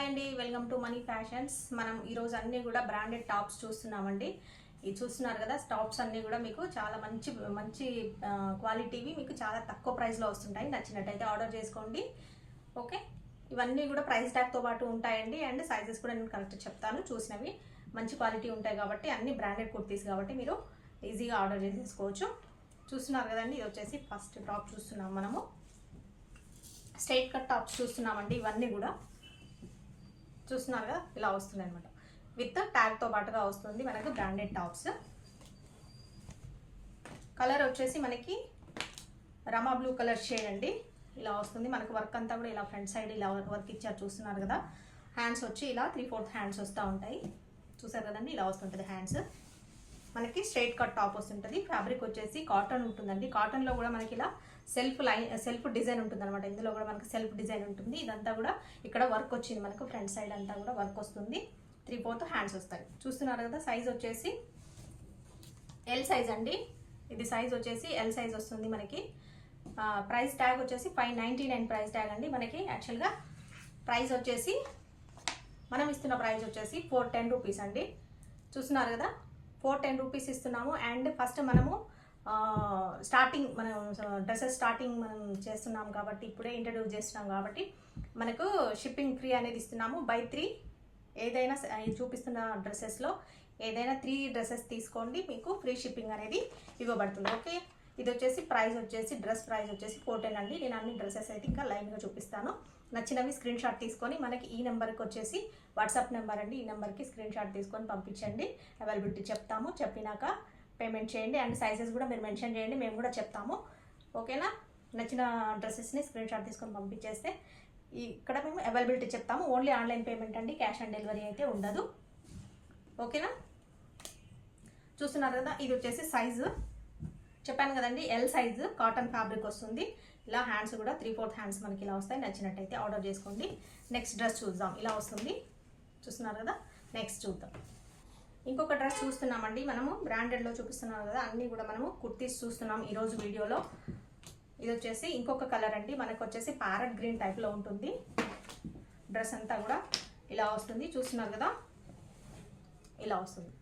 Hi అండి, welcome to money fashions. మనం ఈరోజు అన్నీ కూడా బ్రాండెడ్ టాప్స్ చూస్తున్నామండి. ఇది చూస్తున్నారు కదా, టాప్స్ అన్నీ కూడా మీకు చాలా మంచి మంచి క్వాలిటీవి మీకు చాలా తక్కువ ప్రైస్లో వస్తుంటాయి. నచ్చినట్టయితే ఆర్డర్ చేసుకోండి. ఓకే, ఇవన్నీ కూడా ప్రైస్ ట్యాగ్తో పాటు ఉంటాయండి. అండ్ సైజెస్ కూడా నేను కరెక్ట్ చెప్తాను. చూసినవి మంచి క్వాలిటీ ఉంటాయి కాబట్టి అన్ని బ్రాండెడ్ కుర్తీస్ కాబట్టి మీరు ఈజీగా ఆర్డర్ చేసేసుకోవచ్చు. చూస్తున్నారు కదండి, ఇది వచ్చేసి ఫస్ట్ టాప్ చూస్తున్నాం. మనము స్ట్రైట్ కట్ టాప్స్ చూస్తున్నామండి. ఇవన్నీ కూడా చూస్తున్నారు కదా, ఇలా వస్తుంది అనమాట. విత్ ట్యాగ్తో పాటుగా వస్తుంది మనకు బ్రాండెడ్ టాప్స్. కలర్ వచ్చేసి మనకి రమా బ్లూ కలర్ షేడ్ అండి. ఇలా వస్తుంది మనకు. వర్క్ అంతా కూడా ఇలా ఫ్రంట్ సైడ్ ఇలా వర్క్ ఇచ్చారు, చూస్తున్నారు కదా. హ్యాండ్స్ వచ్చి ఇలా 3/4 హ్యాండ్స్ వస్తూ ఉంటాయి. చూసారు కదండి, ఇలా వస్తుంటుంది హ్యాండ్స్. మనకి స్ట్రైట్ కట్ టాప్ వస్తుంటుంది. ఫ్యాబ్రిక్ వచ్చేసి కాటన్ ఉంటుందండి. కాటన్లో కూడా మనకి ఇలా సెల్ఫ్ డిజైన్ ఉంటుంది అనమాట. ఇందులో కూడా మనకి సెల్ఫ్ డిజైన్ ఉంటుంది. ఇదంతా కూడా ఇక్కడ వర్క్ వచ్చింది మనకు. ఫ్రంట్ సైడ్ అంతా కూడా వర్క్ వస్తుంది. 3/4 హ్యాండ్స్ వస్తాయి. చూస్తున్నారు కదా, సైజ్ వచ్చేసి ఎల్ సైజ్ అండి. ఇది సైజ్ వచ్చేసి ఎల్ సైజ్ వస్తుంది మనకి. ప్రైస్ ట్యాగ్ వచ్చేసి 599 ప్రైస్ ట్యాగ్ అండి. మనకి యాక్చువల్గా ప్రైస్ వచ్చేసి మనం ఇస్తున్న ప్రైస్ వచ్చేసి 410 రూపీస్ అండి. చూస్తున్నారు కదా, 410 రూపీస్ ఇస్తున్నాము. అండ్ ఫస్ట్ మనము మనం డ్రెస్సెస్ స్టార్టింగ్ మనం చేస్తున్నాం కాబట్టి, ఇప్పుడే ఇంట్రడ్యూస్ చేస్తున్నాం కాబట్టి మనకు షిప్పింగ్ ఫ్రీ అనేది ఇస్తున్నాము. బై 3 ఏదైనా చూపిస్తున్న డ్రెస్సెస్లో ఏదైనా 3 డ్రెస్సెస్ తీసుకోండి, మీకు ఫ్రీ షిప్పింగ్ అనేది ఇవ్వబడుతుంది. ఓకే, ఇది వచ్చేసి ప్రైస్ వచ్చేసి డ్రెస్ ప్రైస్ వచ్చేసి 410 అండి. నేను అన్ని డ్రెస్సెస్ అయితే ఇంకా లైన్గా చూపిస్తాను. నచ్చినవి స్క్రీన్ షాట్ తీసుకొని మనకి ఈ నెంబర్కి వచ్చేసి వాట్సాప్ నెంబర్ అండి. ఈ నెంబర్కి స్క్రీన్ షాట్ తీసుకొని పంపించండి. అవైలబిలిటీ చెప్తాము. చెప్పినాక పేమెంట్ చేయండి. అండ్ సైజెస్ కూడా మీరు మెన్షన్ చేయండి, మేము కూడా చెప్తాము. ఓకేనా, నచ్చిన డ్రెస్సెస్ని స్క్రీన్ షాట్ తీసుకొని పంపించేస్తే ఇక్కడ మేము అవైలబిలిటీ చెప్తాము. ఓన్లీ ఆన్లైన్ పేమెంట్ అండి, క్యాష్ ఆన్ డెలివరీ అయితే ఉండదు. ఓకేనా, చూస్తున్నారు కదా, ఇది వచ్చేసి సైజు చెప్పాను కదండి, ఎల్ సైజు కాటన్ ఫ్యాబ్రిక్ వస్తుంది. ఇలా హ్యాండ్స్ కూడా 3/4 హ్యాండ్స్ మనకి ఇలా వస్తాయి. నచ్చినట్టయితే ఆర్డర్ చేసుకోండి. నెక్స్ట్ డ్రెస్ చూద్దాం. ఇలా వస్తుంది, చూస్తున్నారు కదా. నెక్స్ట్ చూద్దాం. ఇంకొక డ్రెస్ చూస్తున్నామండి. మనము బ్రాండెడ్లో చూపిస్తున్నాం కదా, అన్నీ కూడా మనము కుర్తీస్ చూస్తున్నాం ఈరోజు వీడియోలో. ఇది వచ్చేసి ఇంకొక కలర్ అండి. మనకు వచ్చేసి ప్యారెట్ గ్రీన్ టైప్లో ఉంటుంది. డ్రెస్ అంతా కూడా ఇలా వస్తుంది. చూస్తున్నారు కదా, ఇలా వస్తుంది.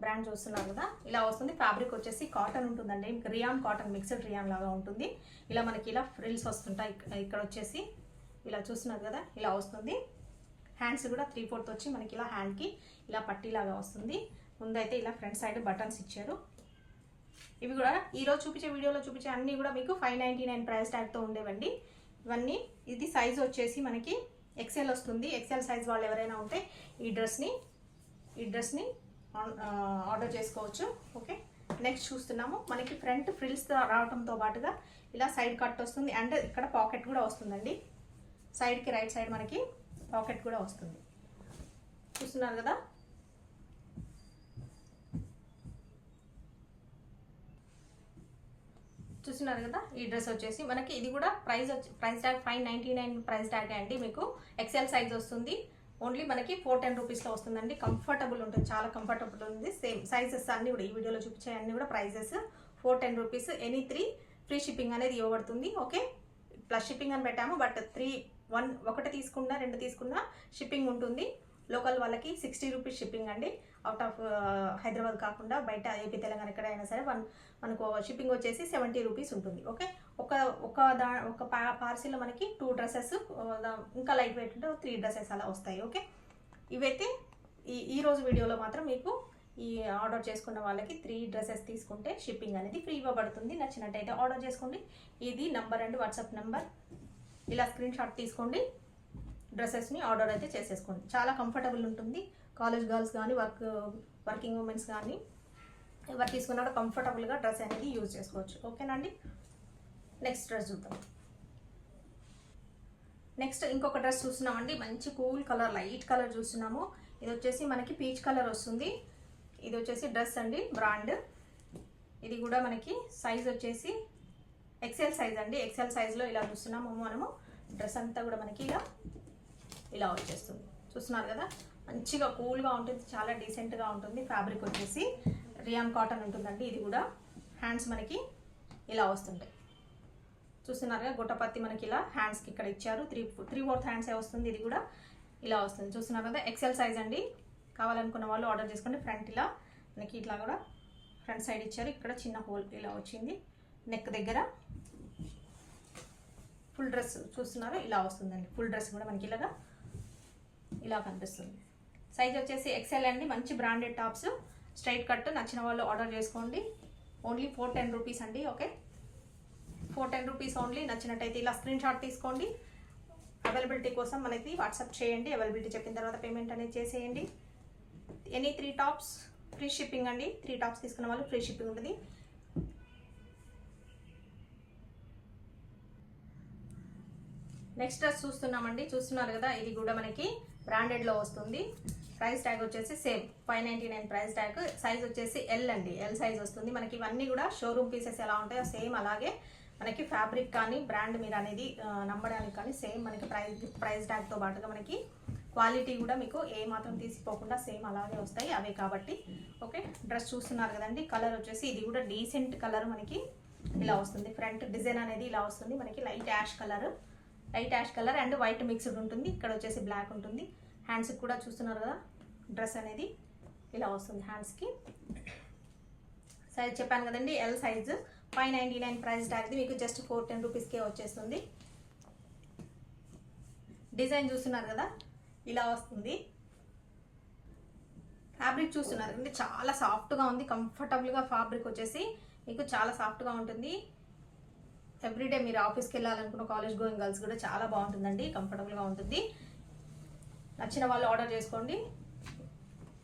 బ్రాండ్ చూస్తున్నారు కదా, ఇలా వస్తుంది. ఫ్యాబ్రిక్ వచ్చేసి కాటన్ ఉంటుందండి. రియాన్ కాటన్, మిక్స్డ్ రియాన్ లాగా ఉంటుంది. ఇలా మనకి ఇలా ఫ్రిల్స్ వస్తుంటాయి. ఇక్కడ వచ్చేసి ఇలా చూస్తున్నారు కదా, ఇలా వస్తుంది. హ్యాండ్స్ కూడా 3/4 వచ్చి మనకి ఇలా హ్యాండ్కి ఇలా పట్టీలాగా వస్తుంది. ముందైతే ఇలా ఫ్రంట్ సైడ్ బటన్స్ ఇచ్చారు. ఇవి కూడా ఈరోజు చూపించే వీడియోలో చూపించే అన్నీ కూడా మీకు 599 ప్రైస్ ట్యాగ్తో ఉండేవండి ఇవన్నీ. ఇది సైజ్ వచ్చేసి మనకి ఎక్సెల్ వస్తుంది. ఎక్సెల్ సైజ్ వాళ్ళు ఎవరైనా ఉంటే ఈ డ్రెస్ని ఆర్డర్ చేసుకోవచ్చు. ఓకే, నెక్స్ట్ చూస్తున్నాము. మనకి ఫ్రంట్ ఫ్రిల్స్ రావడంతో పాటుగా ఇలా సైడ్ కట్ వస్తుంది. అండ్ ఇక్కడ పాకెట్ కూడా వస్తుందండి. సైడ్కి రైట్ సైడ్ మనకి పాకెట్ కూడా వస్తుంది. చూస్తున్నారు కదా, ఈ డ్రెస్ వచ్చేసి మనకి ఇది కూడా ప్రైస్ ట్యాగ్ 599 ప్రైస్ ట్యాగ్ అండి. మీకు ఎక్సెల్ సైజ్ వస్తుంది. ఓన్లీ మనకి 410 రూపీస్లో వస్తుందండి. కంఫర్టబుల్ ఉంటుంది, చాలా కంఫర్టబుల్ ఉంది. సేమ్ సైజెస్ అన్నీ కూడా ఈ వీడియోలో చూపించే అన్నీ కూడా prices 410 rupees. Any 3 free shipping అనేది ఇవ్వబడుతుంది. ఓకే, ప్లస్ షిప్పింగ్ అని పెట్టాము. బట్ 1 తీసుకున్నా 2 తీసుకున్నా షిప్పింగ్ ఉంటుంది. లోకల్ వాళ్ళకి 60 రూపీస్ షిప్పింగ్ అండి. అవుట్ ఆఫ్ హైదరాబాద్ కాకుండా బయట ఏపీ తెలంగాణ ఎక్కడైనా సరే మనకు షిప్పింగ్ వచ్చేసి 70 రూపీస్ ఉంటుంది. ఓకే, ఒక పార్సిల్లో మనకి 2 డ్రెస్సెస్, ఇంకా లైట్ వెయిట్ ఉంటే 3 డ్రెస్సెస్ అలా వస్తాయి. ఓకే, ఇవైతే ఈ రోజు వీడియోలో మాత్రం మీకు ఈ ఆర్డర్ చేసుకున్న వాళ్ళకి 3 డ్రెస్సెస్ తీసుకుంటే షిప్పింగ్ అనేది ఫ్రీ ఇవ్వబడుతుంది. నచ్చినట్టయితే ఆర్డర్ చేసుకోండి. ఇది నంబర్ అండి, వాట్సాప్ నెంబర్. ఇలా స్క్రీన్ షాట్ తీసుకోండి, డ్రెస్సెస్ని ఆర్డర్ అయితే చేసేసుకోండి. చాలా కంఫర్టబుల్ ఉంటుంది. కాలేజ్ గర్ల్స్ కానీ వర్కింగ్ ఉమెన్స్ కానీ ఎవరు తీసుకున్నా కూడా కంఫర్టబుల్గా డ్రెస్ అనేది యూజ్ చేసుకోవచ్చు. ఓకేనా అండి, నెక్స్ట్ డ్రెస్ చూద్దాం. నెక్స్ట్ ఇంకొక డ్రెస్ చూస్తున్నామండి. మంచి కూల్ కలర్, లైట్ కలర్ చూస్తున్నాము. ఇది వచ్చేసి మనకి పీచ్ కలర్ వస్తుంది. ఇది వచ్చేసి డ్రెస్ అండి, బ్రాండ్. ఇది కూడా మనకి సైజ్ వచ్చేసి ఎక్సెల్ సైజ్ అండి. ఎక్సెల్ సైజ్లో ఇలా చూస్తున్నాము మనము. డ్రెస్ అంతా కూడా మనకి ఇలా వచ్చేస్తుంది. చూస్తున్నారు కదా, మంచిగా కూల్గా ఉంటుంది, చాలా డీసెంట్గా ఉంటుంది. ఫ్యాబ్రిక్ వచ్చేసి రియాన్ కాటన్ ఉంటుందండి. ఇది కూడా హ్యాండ్స్ మనకి ఇలా వస్తుంటాయి. చూస్తున్నారుగా, గుట్టపత్తి మనకి ఇలా హ్యాండ్స్కి ఇక్కడ ఇచ్చారు. 3/4 హ్యాండ్సే వస్తుంది. ఇది కూడా ఇలా వస్తుంది. చూస్తున్నారు కదా, ఎక్సెల్ సైజ్ అండి. కావాలనుకున్న వాళ్ళు ఆర్డర్ చేసుకోండి. ఫ్రంట్ ఇలా మనకి ఇట్లా కూడా ఫ్రంట్ సైడ్ ఇచ్చారు. ఇక్కడ చిన్న హోల్ ఇలా వచ్చింది నెక్ దగ్గర. ఫుల్ డ్రెస్ చూస్తున్నారు ఇలా వస్తుందండి. ఫుల్ డ్రెస్ కూడా మనకి ఇలాగా ఇలా కనిపిస్తుంది. సైజ్ వచ్చేసి ఎక్సెల్ అండి. మంచి బ్రాండెడ్ టాప్స్, స్ట్రైట్ కట్. నచ్చిన వాళ్ళు ఆర్డర్ చేసుకోండి. ఓన్లీ 410 రూపీస్ అండి. Okay, 410 rupees only. నచ్చినట్టయితే ఇలా స్క్రీన్ షాట్ తీసుకోండి. అవైలబిలిటీ కోసం మనకి వాట్సాప్ చేయండి. అవైలబిలిటీ చెప్పిన తర్వాత పేమెంట్ అనేది చేసేయండి. ఎనీ 3 టాప్స్ ఫ్రీ షిప్పింగ్ అండి. 3 టాప్స్ తీసుకున్న వాళ్ళు ఫ్రీ షిప్పింగ్ ఉంటుంది. నెక్స్ట్ డ్రెస్ చూస్తున్నామండి. చూస్తున్నారు కదా, ఇది కూడా మనకి బ్రాండెడ్లో వస్తుంది. ప్రైస్ ట్యాగ్ వచ్చేసి సేమ్ 599 ప్రైస్ ట్యాగ్. సైజ్ వచ్చేసి ఎల్ అండి. ఎల్ సైజ్ వస్తుంది మనకి. ఇవన్నీ కూడా షోరూమ్ పీసెస్ ఎలా ఉంటాయో సేమ్ అలాగే మనకి ఫ్యాబ్రిక్ కానీ బ్రాండ్ మీరు అనేది నమ్మడానికి కానీ సేమ్ మనకి ప్రైస్ ట్యాగ్తో పాటుగా మనకి క్వాలిటీ కూడా మీకు ఏ మాత్రం తీసిపోకుండా సేమ్ అలాగే వస్తాయి అవే కాబట్టి. ఓకే, డ్రెస్ చూస్తున్నారు కదండి. కలర్ వచ్చేసి ఇది కూడా డీసెంట్ కలర్ మనకి ఇలా వస్తుంది. ఫ్రంట్ డిజైన్ అనేది ఇలా వస్తుంది మనకి. Light ash colour and white mixed ఉంటుంది. ఇక్కడ వచ్చేసి బ్లాక్ ఉంటుంది. హ్యాండ్స్కి కూడా చూస్తున్నారు కదా, డ్రెస్ అనేది ఇలా వస్తుంది హ్యాండ్స్కి. సైజ్ చెప్పాను కదండి, ఎల్ సైజు. 599 ప్రైస్ ట్యాగ్ది మీకు జస్ట్ 410 రూపీస్కే వచ్చేస్తుంది. డిజైన్ చూస్తున్నారు కదా, ఇలా వస్తుంది. ఫ్యాబ్రిక్ చూస్తున్నారు అంటే చాలా సాఫ్ట్గా ఉంది. కంఫర్టబుల్గా ఫ్యాబ్రిక్ వచ్చేసి మీకు చాలా సాఫ్ట్గా ఉంటుంది. ఎవ్రీడే మీరు ఆఫీస్కి వెళ్ళాలనుకున్న కాలేజ్ గోయింగ్ గర్ల్స్ కూడా చాలా బాగుంటుందండి. కంఫర్టబుల్గా ఉంటుంది. నచ్చిన వాళ్ళు ఆర్డర్ చేసుకోండి.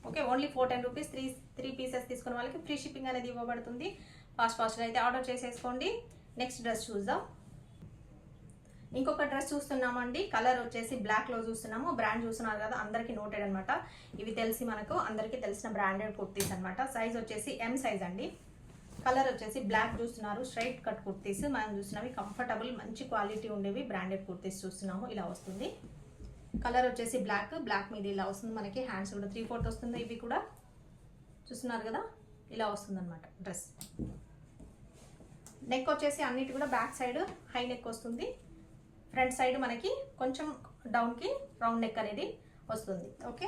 Okay, only 410 rupees. 3 పీసెస్ తీసుకున్న వాళ్ళకి ఫ్రీ షిప్పింగ్ అనేది ఇవ్వబడుతుంది. ఫాస్ట్గా అయితే ఆర్డర్ చేసేసుకోండి. నెక్స్ట్ డ్రెస్ చూద్దాం. ఇంకొక డ్రెస్ చూస్తున్నామండి. కలర్ వచ్చేసి బ్లాక్లో చూస్తున్నాము. బ్రాండ్ చూస్తున్నారు కదా, అందరికీ నోటెడ్ అనమాట. ఇవి తెలిసి మనకు అందరికీ తెలిసిన బ్రాండెడ్ కుర్తీస్ అనమాట. సైజ్ వచ్చేసి ఎం సైజ్ అండి. కలర్ వచ్చేసి బ్లాక్ చూస్తున్నారు. స్ట్రైట్ కట్ కుర్తీస్ మనం చూస్తున్నవి కంఫర్టబుల్ మంచి క్వాలిటీ ఉండేవి బ్రాండెడ్ కుర్తీస్ చూస్తున్నాము. ఇలా వస్తుంది. కలర్ వచ్చేసి బ్లాక్ మీద ఇలా వస్తుంది మనకి. హ్యాండ్స్ కూడా 3/4 వస్తుంది. ఇవి కూడా చూస్తున్నారు కదా, ఇలా వస్తుంది అనమాట డ్రెస్. నెక్ వచ్చేసి అన్నిటి కూడా బ్యాక్ సైడ్ హై నెక్ వస్తుంది. ఫ్రంట్ సైడ్ మనకి కొంచెం డౌన్కి రౌండ్ నెక్ అనేది వస్తుంది. ఓకే,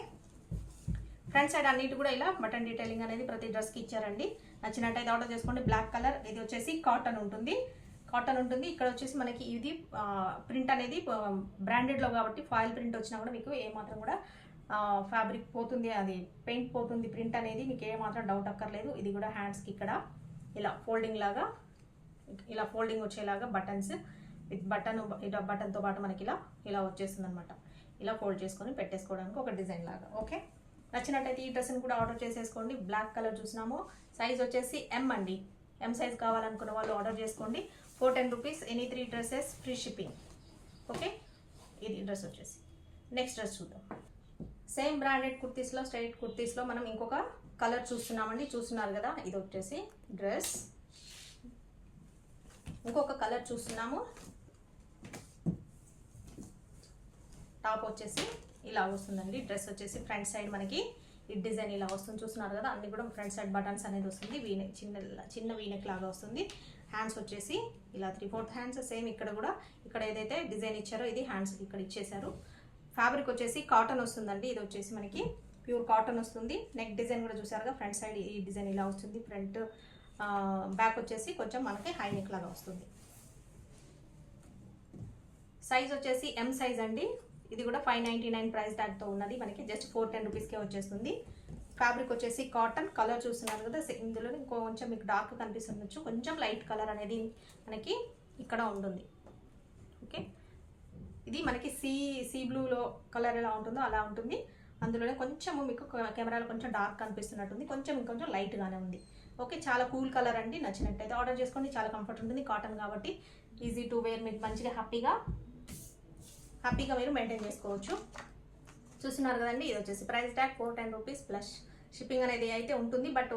ఫ్రంట్ సైడ్ అన్నిటి కూడా ఇలా బటన్ డీటెయిలింగ్ అనేది ప్రతి డ్రెస్కి ఇచ్చారండి. నచ్చినట్టయితే ఆర్డర్ చేసుకోండి. Black colour. ఇది వచ్చేసి కాటన్ ఉంటుంది. ఇక్కడ వచ్చేసి మనకి ఇది ప్రింట్ అనేది బ్రాండెడ్లో కాబట్టి ఫాయిల్ ప్రింట్ వచ్చినా కూడా మీకు ఏమాత్రం కూడా ఫ్యాబ్రిక్ పోతుంది, అది పెయింట్ పోతుంది ప్రింట్ అనేది మీకు ఏమాత్రం డౌట్ అక్కర్లేదు. ఇది కూడా హ్యాండ్స్కి ఇక్కడ ఇలా ఫోల్డింగ్ లాగా, ఇలా ఫోల్డింగ్ వచ్చేలాగా బటన్స్ విత్ బటన్తో పాటు మనకి ఇలా వచ్చేస్తుంది అనమాట. ఇలా ఫోల్డ్ చేసుకొని పెట్టేసుకోవడానికి ఒక డిజైన్ లాగా. ఓకే, నచ్చినట్టయితే ఈ డ్రెస్ని కూడా ఆర్డర్ చేసేసుకోండి. బ్లాక్ కలర్ చూసినాము. సైజ్ వచ్చేసి ఎం అండి. ఎం సైజ్ కావాలనుకున్న వాళ్ళు ఆర్డర్ చేసుకోండి. 410 rupees. Any 3 dresses free shipping. Okay, ఇది డ్రెస్ వచ్చేసి. నెక్స్ట్ డ్రెస్ చూద్దాం. సేమ్ బ్రాండెడ్ కుర్తీస్లో, స్ట్రైట్ కుర్తీస్లో మనం ఇంకొక కలర్ చూస్తున్నామండి. చూస్తున్నారు కదా, ఇది వచ్చేసి డ్రెస్. ఇంకొక కలర్ చూస్తున్నాము. టాప్ వచ్చేసి ఇలా వస్తుందండి. డ్రెస్ వచ్చేసి ఫ్రంట్ సైడ్ మనకి ఈ డిజైన్ ఇలా వస్తుంది. చూస్తున్నారు కదా, అన్ని కూడా ఫ్రంట్ సైడ్ బటన్స్ అనేది వస్తుంది. వీనెక్ చిన్న వీనెక్ లాగా వస్తుంది. హ్యాండ్స్ వచ్చేసి ఇలా 3/4 హ్యాండ్స్. సేమ్ ఇక్కడ కూడా ఇక్కడ ఏదైతే డిజైన్ ఇచ్చారో ఇది హ్యాండ్స్ ఇక్కడ ఇచ్చేసారు. ఫ్యాబ్రిక్ వచ్చేసి కాటన్ వస్తుందండి. ఇది వచ్చేసి మనకి ప్యూర్ కాటన్ వస్తుంది. నెక్ డిజైన్ కూడా చూసారుగా, ఫ్రంట్ సైడ్ ఈ డిజైన్ ఇలా వస్తుంది. ఫ్రంట్ బ్యాక్ వచ్చేసి కొంచెం మనకి హై నెక్ లాగా వస్తుంది. సైజ్ వచ్చేసి ఎం సైజ్ అండి. ఇది కూడా 599 ప్రైస్ ట్యాగ్తో ఉన్నది. మనకి జస్ట్ 410 రూపీస్కే వచ్చేస్తుంది. ఫ్యాబ్రిక్ వచ్చేసి కాటన్. కలర్ చూస్తున్నారు కదా, ఇందులో కొంచెం మీకు డార్క్ కనిపిస్తుండొచ్చు. కొంచెం లైట్ కలర్ అనేది మనకి ఇక్కడ ఉంటుంది. ఓకే, ఇది మనకి సీ బ్లూలో కలర్ ఎలా ఉంటుందో అలా ఉంటుంది. అందులోనే కొంచెం మీకు కెమెరాలో కొంచెం డార్క్ కనిపిస్తున్నట్టుంది. ఇంకొంచెం లైట్గానే ఉంది. ఓకే, చాలా కూల్ కలర్ అండి. నచ్చినట్టయితే ఆర్డర్ చేసుకోండి. చాలా కంఫర్ట్ ఉంటుంది. కాటన్ కాబట్టి ఈజీ టు వేర్. మీకు మంచిగా హ్యాపీగా మీరు మెయింటైన్ చేసుకోవచ్చు. చూస్తున్నారు కదండి, ఇది వచ్చేసి price tag 410 rupees plus shipping అనేది అయితే ఉంటుంది. బట్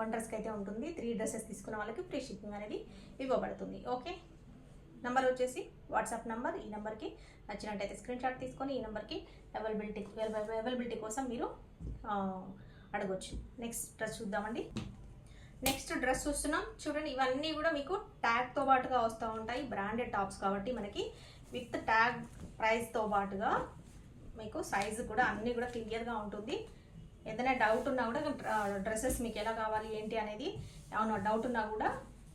వన్ డ్రెస్కి అయితే ఉంటుంది. 3 డ్రెస్సెస్ తీసుకున్న వాళ్ళకి ఫ్రీ షిప్పింగ్ అనేది ఇవ్వబడుతుంది. ఓకే, నెంబర్ వచ్చేసి వాట్సాప్ నెంబర్. ఈ నెంబర్కి నచ్చినట్టయితే స్క్రీన్ షాట్ తీసుకొని ఈ నెంబర్కి అవైలబిలిటీ కోసం మీరు అడగొచ్చు. నెక్స్ట్ డ్రెస్ చూద్దామండి. నెక్స్ట్ డ్రెస్ చూస్తున్నాం చూడండి. ఇవన్నీ కూడా మీకు ట్యాగ్తో పాటుగా వస్తూ ఉంటాయి. బ్రాండెడ్ టాప్స్ కాబట్టి మనకి విత్ ట్యాగ్ ప్రైస్తో పాటుగా మీకు సైజు కూడా అన్నీ కూడా క్లియర్గా ఉంటుంది. ఏదైనా డౌట్ ఉన్నా కూడా డ్రెస్సెస్ మీకు ఎలా కావాలి ఏంటి అనేది ఏమైనా డౌట్ ఉన్నా కూడా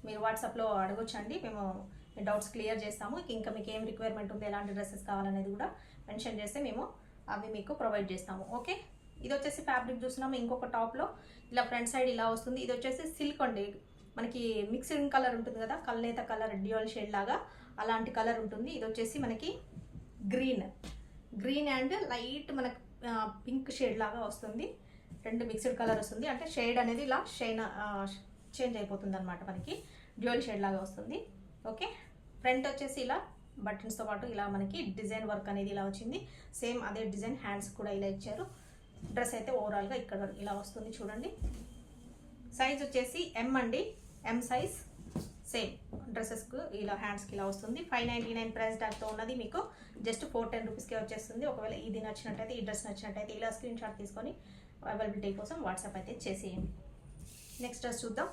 మీరు వాట్సాప్లో అడగొచ్చండి. మేము మీ డౌట్స్ క్లియర్ చేస్తాము. ఇంకా మీకు ఏం రిక్వైర్మెంట్ ఉంది, ఎలాంటి డ్రెస్సెస్ కావాలనేది కూడా మెన్షన్ చేస్తే మేము అవి మీకు ప్రొవైడ్ చేస్తాము. ఓకే, ఇది వచ్చేసి ఫ్యాబ్రిక్ చూస్తున్నాము. ఇంకొక టాప్లో ఇలా ఫ్రంట్ సైడ్ ఇలా వస్తుంది. ఇది వచ్చేసి సిల్క్ అండి. మనకి మిక్స్డ్ కలర్ ఉంటుంది కదా, కల్నేత కలర్ డ్యూయల్ షేడ్ లాగా అలాంటి కలర్ ఉంటుంది. ఇది వచ్చేసి మనకి గ్రీన్ అండ్ లైట్ మనకి పింక్ షేడ్ లాగా వస్తుంది. రెండు మిక్స్డ్ కలర్ వస్తుంది. అంటే షేడ్ అనేది ఇలా చేంజ్ అయిపోతుంది అనమాట. మనకి డ్యూయల్ షేడ్ లాగా వస్తుంది. ఓకే, ఫ్రంట్ వచ్చేసి ఇలా బటన్స్తో పాటు ఇలా మనకి డిజైన్ వర్క్ అనేది ఇలా వచ్చింది. సేమ్ అదే డిజైన్ హ్యాండ్స్ కూడా ఇలా ఇచ్చారు. డ్రెస్ అయితే ఓవరాల్గా ఇక్కడ ఇలా వస్తుంది చూడండి. సైజ్ వచ్చేసి ఎం అండి, ఎం సైజ్. సేమ్ డ్రెస్సెస్కు ఇలా హ్యాండ్స్కి ఇలా వస్తుంది. 599 ప్రైస్ ట్యాగ్తో ఉన్నది. మీకు జస్ట్ 410 రూపీస్కే వచ్చేస్తుంది. ఒకవేళ ఇది నచ్చినట్టయితే, ఈ డ్రెస్ నచ్చినట్టయితే ఇలా స్క్రీన్ షాట్ తీసుకొని అవైలబిలిటీ కోసం వాట్సాప్ అయితే చేసేయండి. నెక్స్ట్ డ్రెస్ చూద్దాం.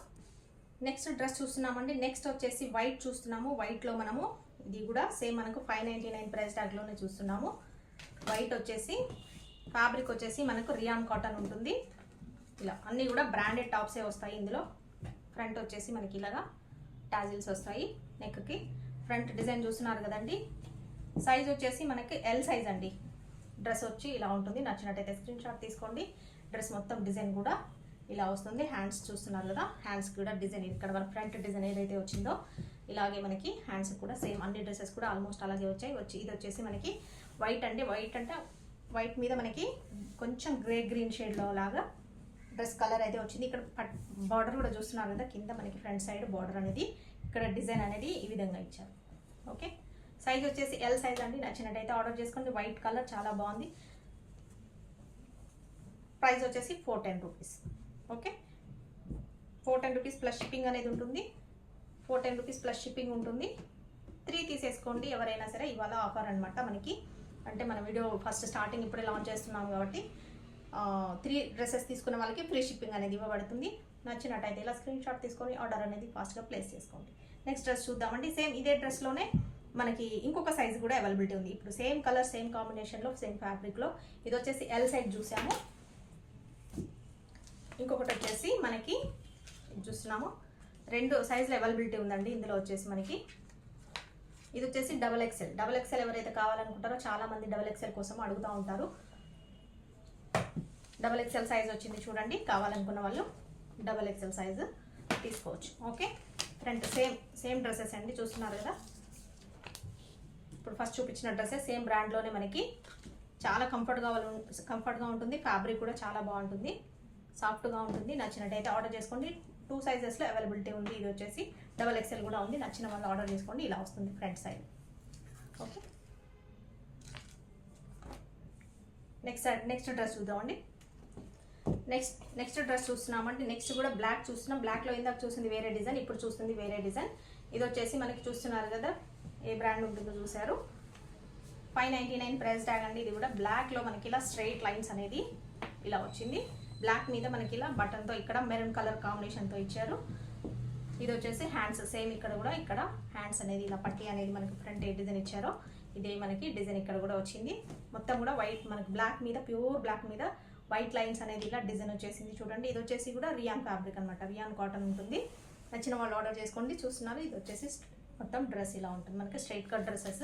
నెక్స్ట్ డ్రెస్ చూస్తున్నామండి. నెక్స్ట్ వచ్చేసి వైట్ చూస్తున్నాము. వైట్లో మనము ఇది కూడా సేమ్ మనకు 599 ప్రైస్ ట్యాగ్లోనే చూస్తున్నాము. వైట్ వచ్చేసి ఫ్యాబ్రిక్ వచ్చేసి మనకు రియాన్ కాటన్ ఉంటుంది. ఇలా అన్నీ కూడా బ్రాండెడ్ టాప్సే వస్తాయి ఇందులో. ఫ్రంట్ వచ్చేసి మనకి ఇలాగా టాజిల్స్ వస్తాయి. నెక్కి ఫ్రంట్ డిజైన్ చూస్తున్నారు కదండి. సైజ్ వచ్చేసి మనకి ఎల్ సైజ్ అండి. డ్రెస్ వచ్చి ఇలా ఉంటుంది. నచ్చినట్టయితే స్క్రీన్ షాట్ తీసుకోండి. డ్రెస్ మొత్తం డిజైన్ కూడా ఇలా వస్తుంది. హ్యాండ్స్ చూస్తున్నారు కదా, హ్యాండ్స్ కూడా డిజైన్ ఇక్కడ వరకు ఫ్రంట్ డిజైన్ ఏదైతే వచ్చిందో ఇలాగే మనకి హ్యాండ్స్ కూడా సేమ్ అన్ని డ్రెస్సెస్ కూడా ఆల్మోస్ట్ అలాగే వచ్చాయి. ఇది వచ్చేసి మనకి వైట్ అండి. వైట్ అంటే వైట్ మీద మనకి కొంచెం గ్రీన్ షేడ్లో లాగా డ్రెస్ కలర్ అయితే వచ్చింది. ఇక్కడ బార్డర్ కూడా చూస్తున్నారు కదా, కింద మనకి ఫ్రంట్ సైడ్ బార్డర్ అనేది ఇక్కడ డిజైన్ అనేది ఈ విధంగా ఇచ్చారు. ఓకే, సైజ్ వచ్చేసి ఎల్ సైజ్ అండి. నచ్చినట్టయితే ఆర్డర్ చేసుకోండి. వైట్ కలర్ చాలా బాగుంది. ప్రైస్ వచ్చేసి 410 rupees. Okay, 410 rupees plus shipping అనేది ఉంటుంది. 410 రూపీస్ ప్లస్ షిప్పింగ్ ఉంటుంది. 3 తీసేసుకోండి ఎవరైనా సరే. ఇవాళ ఆఫర్ అనమాట మనకి. అంటే మన వీడియో ఫస్ట్ స్టార్టింగ్ ఇప్పుడే లాంచ్ చేస్తున్నాం కాబట్టి 3 డ్రెస్సెస్ తీసుకున్న వాళ్ళకి ఫ్రీ షిప్పింగ్ అనేది ఇవ్వబడుతుంది. నచ్చినట్టయితే ఇలా స్క్రీన్ షాట్ తీసుకొని ఆర్డర్ అనేది ఫాస్ట్గా ప్లేస్ చేసుకోండి. నెక్స్ట్ డ్రెస్ చూద్దామండి. సేమ్ ఇదే డ్రెస్లోనే మనకి ఇంకొక సైజ్ కూడా అవైలబిలిటీ ఉంది. ఇప్పుడు సేమ్ కలర్, సేమ్ కాంబినేషన్లో, సేమ్ ఫ్యాబ్రిక్లో. ఇది వచ్చేసి ఎల్ సైజ్ చూసాము. ఇంకొకటి వచ్చేసి మనకి చూస్తున్నాము 2 సైజులు అవైలబిలిటీ ఉందండి ఇందులో. వచ్చేసి మనకి ఇది వచ్చేసి డబల్ ఎక్సెల్ ఎవరైతే కావాలనుకుంటారో చాలామంది డబల్ ఎక్సెల్ కోసం అడుగుతూ ఉంటారు. డబల్ ఎక్సెల్ సైజ్ వచ్చింది చూడండి. కావాలనుకున్న వాళ్ళు డబల్ ఎక్సెల్ సైజు తీసుకోవచ్చు. ఓకే, ఫ్రంట్ సేమ్ డ్రెస్సెస్ అండి. చూస్తున్నారు కదా, ఇప్పుడు ఫస్ట్ చూపించిన డ్రెస్సెస్ సేమ్ బ్రాండ్లోనే మనకి చాలా కంఫర్ట్గా ఉంటుంది. ఫ్యాబ్రిక్ కూడా చాలా బాగుంటుంది, సాఫ్ట్గా ఉంటుంది. నచ్చినట్టయితే ఆర్డర్ చేసుకోండి. 2 సైజెస్లో అవైలబిలిటీ ఉంది. ఇది వచ్చేసి డబల్ ఎక్సెల్ కూడా ఉంది. నచ్చిన వాళ్ళు ఆర్డర్ చేసుకోండి. ఇలా వస్తుంది front side. Okay, next dress చూద్దామండి. నెక్స్ట్ డ్రెస్ చూస్తున్నామండి. నెక్స్ట్ కూడా బ్లాక్ చూస్తున్నాం. బ్లాక్లో ఇందాక చూసింది వేరే డిజైన్, ఇప్పుడు చూస్తుంది వేరే డిజైన్. ఇది వచ్చేసి మనకి చూస్తున్నారు కదా, ఏ బ్రాండ్ ఉంటుందో చూసారు. 599 ప్రైస్ ట్యాగ్ అండి. ఇది కూడా బ్లాక్లో మనకి ఇలా స్ట్రైట్ లైన్స్ అనేది ఇలా వచ్చింది. బ్లాక్ మీద మనకి ఇలా బటన్తో ఇక్కడ మెరూన్ కలర్ కాంబినేషన్తో ఇచ్చారు. ఇది వచ్చేసి హ్యాండ్స్. సేమ్ ఇక్కడ కూడా ఇక్కడ హ్యాండ్స్ అనేది ఇలా పట్టి అనేది మనకి ఫ్రంట్ ఏ డిజైన్ ఇచ్చారో ఇదే మనకి డిజైన్ ఇక్కడ కూడా వచ్చింది. మొత్తం కూడా వైట్ మనకి బ్లాక్ మీద, ప్యూర్ బ్లాక్ మీద వైట్ లైన్స్ అనేది ఇలా డిజైన్ వచ్చేసింది చూడండి. ఇది వచ్చేసి కూడా రియాన్ ఫ్యాబ్రిక్ అనమాట. రియాన్ కాటన్ ఉంటుంది. నచ్చిన వాళ్ళు ఆర్డర్ చేసుకోండి. చూస్తున్నారు, ఇది వచ్చేసి మొత్తం డ్రెస్ ఇలా ఉంటుంది మనకి. స్ట్రైట్ కట్ డ్రెస్సెస్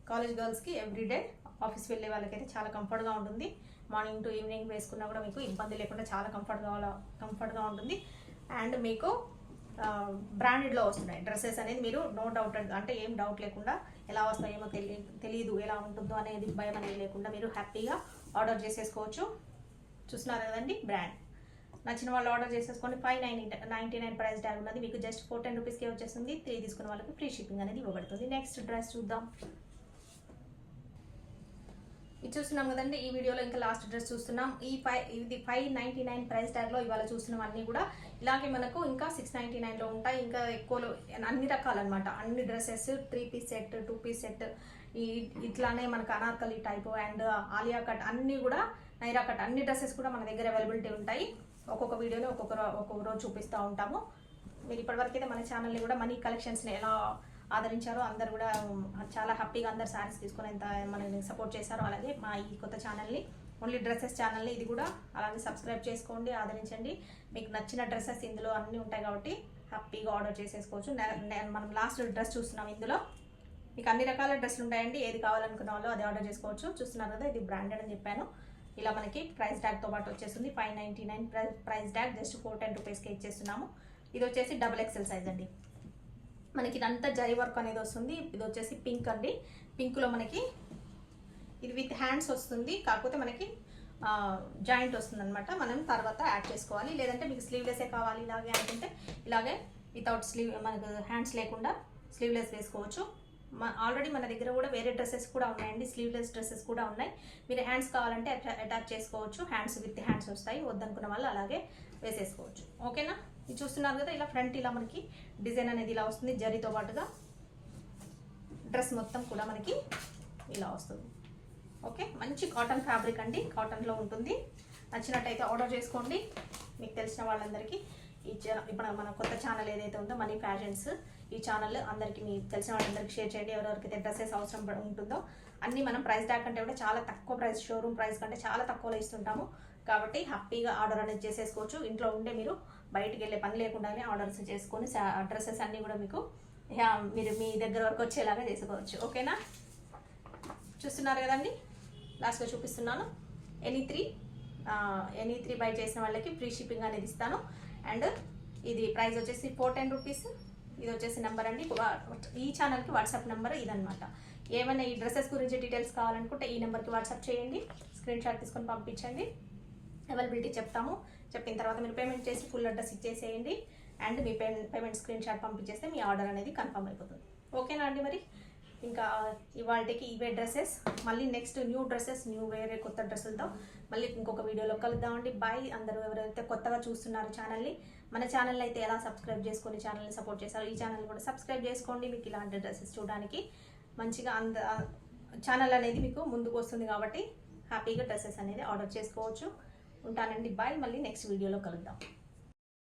కాలేజ్ గర్ల్స్కి ఎవ్రీడే ఆఫీస్ వెళ్ళే వాళ్ళకైతే చాలా కంఫర్ట్గా ఉంటుంది. మార్నింగ్ టు ఈవినింగ్ వేసుకున్నా కూడా మీకు ఇబ్బంది లేకుండా చాలా కంఫర్ట్గా ఉంటుంది. అండ్ మీకు బ్రాండెడ్లో వస్తున్నాయి డ్రెస్సెస్ అనేది. మీరు నో డౌట్ అంటే ఏం డౌట్ లేకుండా ఎలా వస్తాయేమో తెలియదు, ఎలా ఉంటుందో అనేది భయం అనేది లేకుండా మీరు హ్యాపీగా ఆర్డర్ చేసేసుకోవచ్చు. చూస్తున్నారు కదండి బ్రాండ్. నచ్చిన వాళ్ళు ఆర్డర్ చేసేసుకోండి. 599 ప్రైస్ ట్యాగ్ ఉన్నది. మీకు జస్ట్ 410 రూపీస్కే వచ్చేస్తుంది. 3 తీసుకున్న వాళ్ళకి ఫ్రీ షిప్పింగ్ అనేది ఇవ్వబడుతుంది. నెక్స్ట్ డ్రెస్ చూద్దాం. ఇది చూస్తున్నాం కదండి. ఈ వీడియోలో ఇంకా లాస్ట్ డ్రెస్ చూస్తున్నాం. ఇది 599 ప్రైస్ ట్యాగ్లో ఇవాళ చూసినవన్నీ కూడా ఇలాగే మనకు ఇంకా 699లో ఉంటాయి. ఇంకా ఎక్కువలో అన్ని రకాలన్నమాట. అన్ని dresses 3 piece set, 2 piece set, ఇట్లానే మనకు Anarkali type and Alia cut అన్నీ కూడా, నైరా కట్ అన్ని డ్రెస్సెస్ కూడా మన దగ్గర అవైలబిలిటీ ఉంటాయి. ఒక్కొక్క వీడియోలో ఒక్కొక్క రోజు చూపిస్తూ ఉంటాము. మీరు ఇప్పటివరకు అయితే మన ఛానల్ని కూడా మనీ కలెక్షన్స్ని ఎలా ఆదరించారో అందరు కూడా చాలా హ్యాపీగా అందరు శారీస్ తీసుకొని ఎంత మనల్ని సపోర్ట్ చేశారో, అలాగే మా ఈ కొత్త ఛానల్ని ఓన్లీ డ్రెస్సెస్ ఛానల్ని ఇది కూడా అలాగే సబ్స్క్రైబ్ చేసుకోండి, ఆదరించండి. మీకు నచ్చిన డ్రెస్సెస్ ఇందులో అన్నీ ఉంటాయి కాబట్టి హ్యాపీగా ఆర్డర్ చేసేసుకోవచ్చు. మనం లాస్ట్ డ్రెస్ చూస్తున్నాం, ఇందులో మీకు అన్ని రకాల డ్రెస్సులు ఉంటాయండి. ఏది కావాలనుకున్న వాళ్ళు అది ఆర్డర్ చేసుకోవచ్చు. చూస్తున్నారు కదా, ఇది బ్రాండెడ్ అని చెప్పాను. ఇలా మనకి ప్రైస్ ట్యాగ్తో పాటు వచ్చేస్తుంది. 599 ప్రైస్ ట్యాగ్, జస్ట్ 410 రూపీస్కి ఇచ్చేస్తున్నాము. ఇది వచ్చేసి XXL సైజ్ అండి. మనకి ఇదంతా జరీ వర్క్ అనేది వస్తుంది. ఇది వచ్చేసి పింక్ అండి. పింక్లో మనకి ఇది విత్ హ్యాండ్స్ వస్తుంది, కాకపోతే మనకి జాయింట్ వస్తుంది అనమాట. మనం తర్వాత యాడ్ చేసుకోవాలి. లేదంటే మీకు స్లీవ్లెస్సే కావాలి ఇలాగే అనుకుంటే ఇలాగే వితౌట్ స్లీవ్, మనకు హ్యాండ్స్ లేకుండా స్లీవ్లెస్ వేసుకోవచ్చు. ఆల్రెడీ మన దగ్గర కూడా వేరే డ్రెస్సెస్ కూడా ఉన్నాయండి, స్లీవ్లెస్ డ్రెస్సెస్ కూడా ఉన్నాయి. మీరు హ్యాండ్స్ కావాలంటే అటాచ్ చేసుకోవచ్చు. హ్యాండ్స్ విత్ హ్యాండ్స్ వస్తాయి, వద్దనుకున్న వాళ్ళు అలాగే వేసేసుకోవచ్చు. ఓకేనా? ఇది చూస్తున్నారు కదా, ఇలా ఫ్రంట్ ఇలా మనకి డిజైన్ అనేది ఇలా వస్తుంది. జరీతో పాటుగా డ్రెస్ మొత్తం కూడా మనకి ఇలా వస్తుంది. ఓకే, మంచి కాటన్ ఫ్యాబ్రిక్ అండి, కాటన్లో ఉంటుంది. నచ్చినట్టయితే ఆర్డర్ చేసుకోండి. మీకు తెలిసిన వాళ్ళందరికీ ఇప్పుడు మన కొత్త ఛానల్ ఏదైతే ఉందో మనీ ఫ్యాషన్స్, ఈ ఛానల్ అందరికీ మీకు తెలిసిన వాళ్ళందరికీ షేర్ చేయండి. ఎవరెవరికైతే డ్రెస్సెస్ అవసరం ఉంటుందో అన్నీ మనం ప్రైస్ ట్యాగ్ కంటే కూడా చాలా తక్కువ ప్రైస్, షోరూమ్ ప్రైస్ కంటే చాలా తక్కువలో ఇస్తుంటాము. కాబట్టి హ్యాపీగా ఆర్డర్ అనేది చేసేసుకోవచ్చు. ఇంట్లో ఉండే మీరు బయటికి వెళ్ళే పని లేకుండానే ఆర్డర్స్ చేసుకొని డ్రెస్సెస్ అన్నీ కూడా మీకు మీరు మీ దగ్గర వరకు వచ్చేలాగా చేసుకోవచ్చు. ఓకేనా? చూస్తున్నారు కదండి, లాస్ట్గా చూపిస్తున్నాను. ఎనీ త్రీ బై చేసిన వాళ్ళకి ఫ్రీ షిప్పింగ్ అనేది ఇస్తాను. అండ్ ఇది ప్రైస్ వచ్చేసి 410 రూపీస్. ఇది వచ్చేసి నెంబర్ అండి, ఈ ఛానల్కి వాట్సాప్ నెంబర్ ఇదనమాట. ఏమైనా ఈ డ్రెస్సెస్ గురించి డీటెయిల్స్ కావాలనుకుంటే ఈ నెంబర్కి వాట్సాప్ చేయండి, స్క్రీన్ షాట్ తీసుకొని పంపించండి. అవైలబిలిటీ చెప్తాము. చెప్పిన తర్వాత మీరు పేమెంట్ చేసి ఫుల్ అడ్రస్ ఇచ్చేసేయండి. అండ్ మీ పేమెంట్ స్క్రీన్ షాట్ పంపించేస్తే మీ ఆర్డర్ అనేది కన్ఫర్మ్ అయిపోతుంది. ఓకేనా అండి? మరి ఇంకా ఇవాళకి ఇవే డ్రెస్సెస్, మళ్ళీ నెక్స్ట్ న్యూ డ్రెస్సెస్, వేరే కొత్త డ్రెస్సులతో మళ్ళీ ఇంకొక వీడియోలో కలుద్దామండి. బాయ్. అందరూ ఎవరైతే కొత్తగా చూస్తున్నారు ఛానల్ని, మన ఛానల్ అయితే ఎలా సబ్స్క్రైబ్ చేసుకొని ఛానల్ని సపోర్ట్ చేశారు, ఈ ఛానల్ కూడా సబ్స్క్రైబ్ చేసుకోండి. మీకు ఇలాంటి డ్రెస్సెస్ చూడడానికి మంచిగా ఛానల్ అనేది మీకు ముందుకు వస్తుంది కాబట్టి హ్యాపీగా డ్రెస్సెస్ అనేది ఆర్డర్ చేసుకోవచ్చు. ఉంటానండి, బాయ్. మళ్ళీ నెక్స్ట్ వీడియోలో కలుద్దాం.